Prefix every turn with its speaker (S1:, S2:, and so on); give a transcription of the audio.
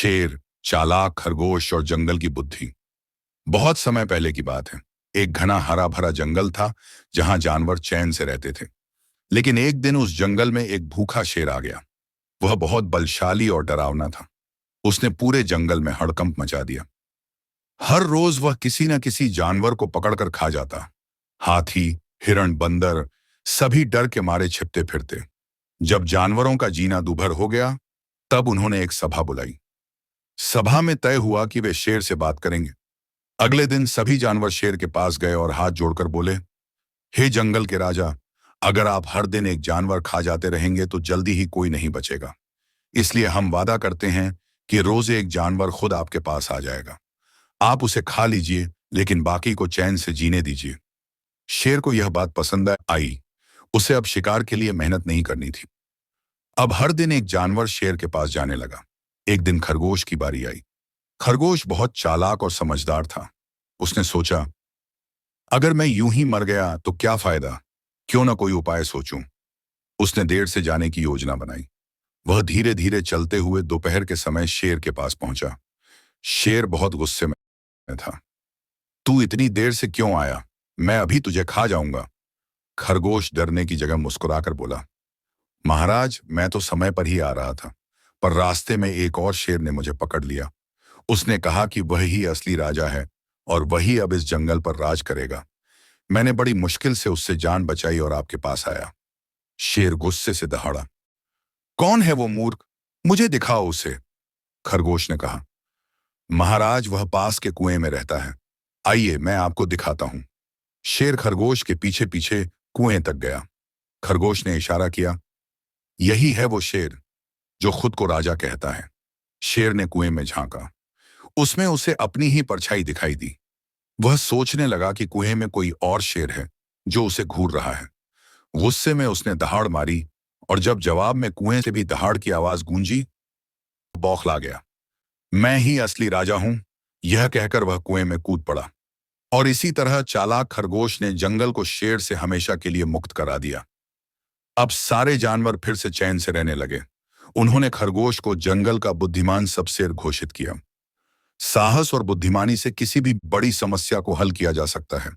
S1: शेर, चालाक खरगोश और जंगल की बुद्धि। बहुत समय पहले की बात है। एक घना हरा भरा जंगल था जहां जानवर चैन से रहते थे। लेकिन एक दिन उस जंगल में एक भूखा शेर आ गया। वह बहुत बलशाली और डरावना था। उसने पूरे जंगल में हड़कंप मचा दिया। हर रोज वह किसी न किसी जानवर को पकड़कर खा जाता। हाथी, हिरण, बंदर, सभी डर के मारे छिपते फिरते। जब जानवरों का जीना दूभर हो गया, तब उन्होंने एक सभा बुलाई। सभा में तय हुआ कि वे शेर से बात करेंगे। अगले दिन सभी जानवर शेर के पास गए और हाथ जोड़कर बोले, हे जंगल के राजा, अगर आप हर दिन एक जानवर खा जाते रहेंगे तो जल्दी ही कोई नहीं बचेगा। इसलिए हम वादा करते हैं कि रोज एक जानवर खुद आपके पास आ जाएगा। आप उसे खा लीजिए, लेकिन बाकी को चैन से जीने दीजिए। शेर को यह बात पसंद आई। उसे अब शिकार के लिए मेहनत नहीं करनी थी। अब हर दिन एक जानवर शेर के पास जाने लगा। एक दिन खरगोश की बारी आई। खरगोश बहुत चालाक और समझदार था। उसने सोचा, अगर मैं यूं ही मर गया तो क्या फायदा, क्यों ना कोई उपाय सोचूं। उसने देर से जाने की योजना बनाई। वह धीरे धीरे चलते हुए दोपहर के समय शेर के पास पहुंचा। शेर बहुत गुस्से में था। तू इतनी देर से क्यों आया? मैं अभी तुझे खा जाऊंगा। खरगोश डरने की जगह मुस्कुराकर बोला, महाराज, मैं तो समय पर ही आ रहा था, पर रास्ते में एक और शेर ने मुझे पकड़ लिया। उसने कहा कि वही असली राजा है और वही अब इस जंगल पर राज करेगा। मैंने बड़ी मुश्किल से उससे जान बचाई और आपके पास आया। शेर गुस्से से दहाड़ा, कौन है वो मूर्ख? मुझे दिखाओ उसे। खरगोश ने कहा, महाराज, वह पास के कुएं में रहता है। आइए, मैं आपको दिखाता हूं। शेर खरगोश के पीछे पीछे कुएं तक गया। खरगोश ने इशारा किया, यही है वो शेर जो खुद को राजा कहता है। शेर ने कुएं में झांका। उसमें उसे अपनी ही परछाई दिखाई दी। वह सोचने लगा कि कुएं में कोई और शेर है जो उसे घूर रहा है। गुस्से में उसने दहाड़ मारी, और जब जवाब में कुएं से भी दहाड़ की आवाज गूंजी, बौखला गया। मैं ही असली राजा हूं, यह कहकर वह कुएं में कूद पड़ा। और इसी तरह चालाक खरगोश ने जंगल को शेर से हमेशा के लिए मुक्त करा दिया। अब सारे जानवर फिर से चैन से रहने लगे। उन्होंने खरगोश को जंगल का बुद्धिमान सबशेर घोषित किया। साहस और बुद्धिमानी से किसी भी बड़ी समस्या को हल किया जा सकता है।